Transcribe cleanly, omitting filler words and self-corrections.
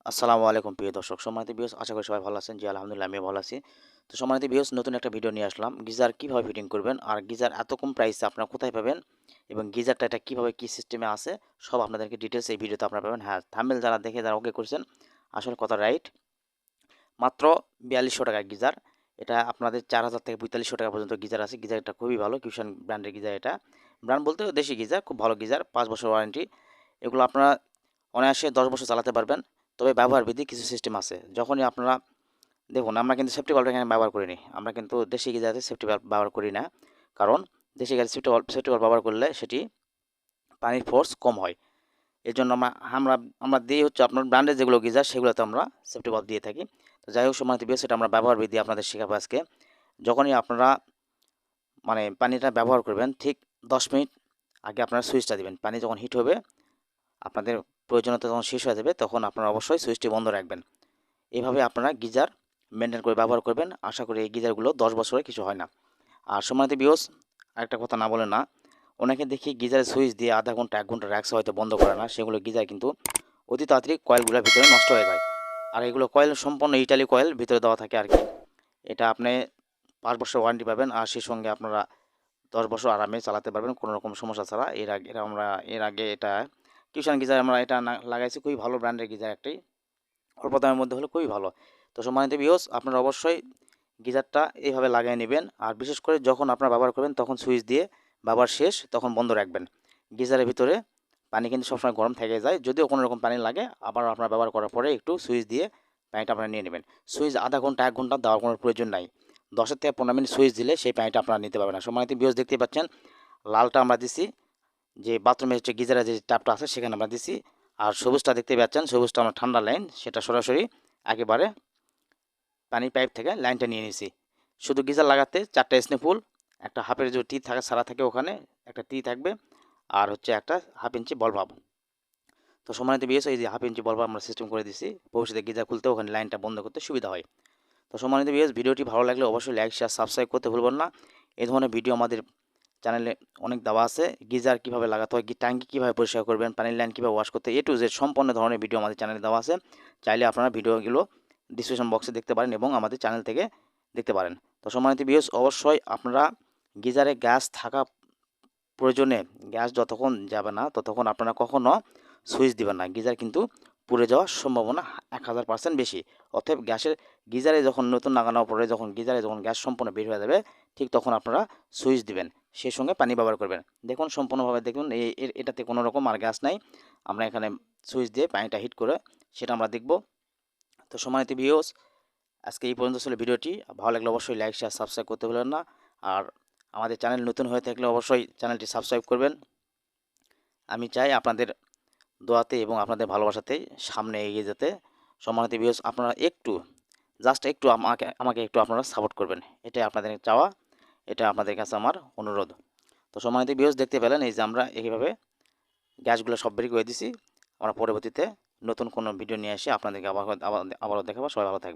আসসালামু আলাইকুম প্রিয় দর্শক, সম্মানিত ভিউয়ার্স, আশা করি সবাই ভালো আছেন। জি আলহামদুলিল্লাহ, আমিও ভালো আছি। তো সম্মানিত ভিউয়ার্স, নতুন একটা ভিডিও নিয়ে আসলাম। গিজার কিভাবে ফিটিং করবেন আর গিজার এত কম প্রাইসে আপনারা কোথায় পাবেন এবং গিজারটা এটা কিভাবে কি সিস্টেমে আছে সব আপনাদেরকে ডিটেলস এই ভিডিওতে আপনারা পাবেন। হ্যাঁ, থাম্বনেল যারা দেখে যারা ওকে করছেন, আসলে কথা রাইট। মাত্র ৪২০০ টাকায় গিজার। এটা আপনাদের ৪,০০০ থেকে ৪৫০০ টাকা পর্যন্ত গিজার আছে। গিজারটা খুবই ভালো, কিউশন ব্র্যান্ডের গিজার এটা। ব্র্যান্ড বলতে দেশি গিজার, খুব ভালো গিজার, ৫ বছর ওয়ারেন্টি। এগুলো আপনারা অনায়াসে ১০ বছর চালাতে পারবেন। তবে ব্যবহার বিধি কিছু সিস্টেম আছে। যখনই আপনারা দেখুন, আমরা কিন্তু সেফটি ভাল্ব এখানে ব্যবহার করিনি। আমরা কিন্তু দেশি গিজারে সেফটি ভাল্ব ব্যবহার করি না। কারণ দেশি গিজারে সেফটি ভাল্ব ব্যবহার করলে সেটি পানির ফোর্স কম হয়। এর জন্য আমরা আমরা দিই হচ্ছে আপনার ব্র্যান্ডের যেগুলো গিজার সেগুলোতে আমরা সেফটি ভাল্ব দিয়ে থাকি। তো যাই হোক, সম্মানিত ভিউয়ার্স, সেটা আমরা ব্যবহার বিধি আপনাদের শেখাবো আজকে। যখনই আপনারা পানিটা ব্যবহার করবেন, ঠিক ১০ মিনিট আগে আপনারা সুইচটা দিবেন। পানি যখন হিট হবে, আপনাদের প্রয়োজনীয়তা যখন শেষ হয়ে যাবে, তখন আপনারা অবশ্যই সুইচটি বন্ধ রাখবেন। এভাবে আপনারা গিজার মেনটেন করে ব্যবহার করবেন। আশা করি এই গিজারগুলো ১০ বছরে কিছু হয় না। আর সম্মানিত ভিউয়ার্স, আরেকটা কথা না বলে না, অনেকে দেখি গিজারের সুইচ দিয়ে আধা ঘন্টা ১ ঘন্টা রাখছে, হয়তো বন্ধ করে না। সেগুলো গিজার কিন্তু অতি তাড়াতাড়ি কয়েলগুলোর ভিতরে নষ্ট হয়ে যায়। আর এগুলো কয়েল সম্পূর্ণ ইটালি কয়েল ভিতরে দেওয়া থাকে আর কি। এটা আপনি ৫ বছর ওয়ারেন্টি পাবেন, আর সেই সঙ্গে আপনারা ১০ বছর আরামে চালাতে পারবেন কোনো রকম সমস্যা ছাড়া। এর আগে এটা কিষান গিজার আমরা এটা লাগাইছি, খুবই ভালো ব্র্যান্ডের গিজার একটাই, অল্প দামের মধ্যে হলে খুবই ভালো। তো সম্মানিত ভিউয়ার্স, আপনারা অবশ্যই গিজারটা এইভাবে লাগিয়ে নেবেন। আর বিশেষ করে যখন আপনারা ব্যবহার করবেন, তখন সুইচ দিয়ে ব্যবহার শেষ তখন বন্ধ রাখবেন। গিজারের ভিতরে পানি কিন্তু সবসময় গরম থেকে যায়, যদিও কোনো রকম পানি লাগে, আবার আপনারা ব্যবহার করার পরে একটু সুইচ দিয়ে পানিটা আপনারা নিয়ে নেবেন। সুইচ আধা ঘন্টা ১ ঘন্টা দেওয়ার কোনো প্রয়োজন নাই। ১০ থেকে ১৫ মিনিট সুইচ দিলে সেই পানিটা আপনারা নিতে পারবেন না। সম্মানিত ভিউয়ার্স, দেখতে পাচ্ছেন লালটা আমরা দিছি যে বাথরুমের যে গিজারের যে ট্যাপটা আছে সেখানে আমরা দিছি। আর সবুজটা দেখতে পাচ্ছেন, সবুজটা আমরা ঠান্ডা লাইন, সেটা সরাসরি একেবারে পানির পাইপ থেকে লাইনটা নিয়ে নিয়েছি। শুধু গিজার লাগাতে 4টা স্নেপুল, একটা হাফের যে টি থাকে সারা থাকে, ওখানে একটা টি থাকবে, আর হচ্ছে একটা 1/2 ইঞ্চি বল ভাব। তো সম্মানিত ভিউয়ার্স, এই যে 1/2 ইঞ্চি বল ভাব আমরা সিস্টেম করে দিছি, ভবিষ্যতে গিজার খুলতে ওখানে লাইনটা বন্ধ করতে সুবিধা হয়। তো সম্মানিত ভিউয়ার্স, ভিডিওটি ভালো লাগলে অবশ্যই লাইক শেয়ার সাবস্ক্রাইব করতে ভুলবেন না। এই ধরনের ভিডিও আমাদের চ্যানেলে অনেক দেওয়া আছে। গিজার কীভাবে লাগাতে হয়, ট্যাঙ্কি কীভাবে পরিষ্কার করবেন, পানির লাইন কীভাবে ওয়াশ করতে, A to Z সম্পূর্ণ ধরনের ভিডিও আমাদের চ্যানেলে দেওয়া আছে। চাইলে আপনারা ভিডিওগুলো ডিসক্রিপশন বক্সে দেখতে পারেন এবং আমাদের চ্যানেল থেকে দেখতে পারেন। তো সম্মানিত ভিউয়ার্স, অবশ্যই আপনারা গিজারে গ্যাস থাকা প্রয়োজনে, গ্যাস যতক্ষণ যাবে না ততক্ষণ আপনারা কখনো সুইচ দিবেন না। গিজার কিন্তু পুড়ে যাওয়ার সম্ভাবনা 1000% বেশি। অতএব গিজারে যখন নতুন লাগানোর পরে গিজারে যখন গ্যাস সম্পূর্ণ বের হয়ে যাবে, ঠিক তখন আপনারা সুইচ দিবেন, সেই সঙ্গে পানি ব্যবহার করবেন। দেখুন সম্পূর্ণভাবে দেখুন, এটাতে কোনো রকম আর গ্যাস নাই। আমরা এখানে সুইচ দিয়ে পানিটা হিট করে সেটা আমরা দেখব। তো সম্মানিত ভিউয়ার্স, আজকে এই পর্যন্ত ছিল ভিডিওটি। ভালো লাগলে অবশ্যই লাইক শেয়ার সাবস্ক্রাইব করতে ভুলবেন না। আর আমাদের চ্যানেল নতুন হয়ে থাকলে অবশ্যই চ্যানেলটি সাবস্ক্রাইব করবেন। আমি চাই আপনাদের দোয়াতে এবং আপনাদের ভালোবাসাতেই সামনে এগিয়ে যেতে। সম্মানিত ভিউয়ার্স, আপনারা জাস্ট একটু আমাকে একটু আপনারা সাপোর্ট করবেন, এটাই আপনাদের চাওয়া, এটা আপনাদের কাছে আমার অনুরোধ। তো সম্মানিত ভিউয়ার্স, দেখতে পেলেন এই যে আমরা এইভাবে গ্যাসগুলো সব বের করে দিছি। আমরা পরবর্তীতে নতুন কোনো ভিডিও নিয়ে এসে আপনাদেরকে আবারও দেখাবো। সবাই ভালো থাকবেন।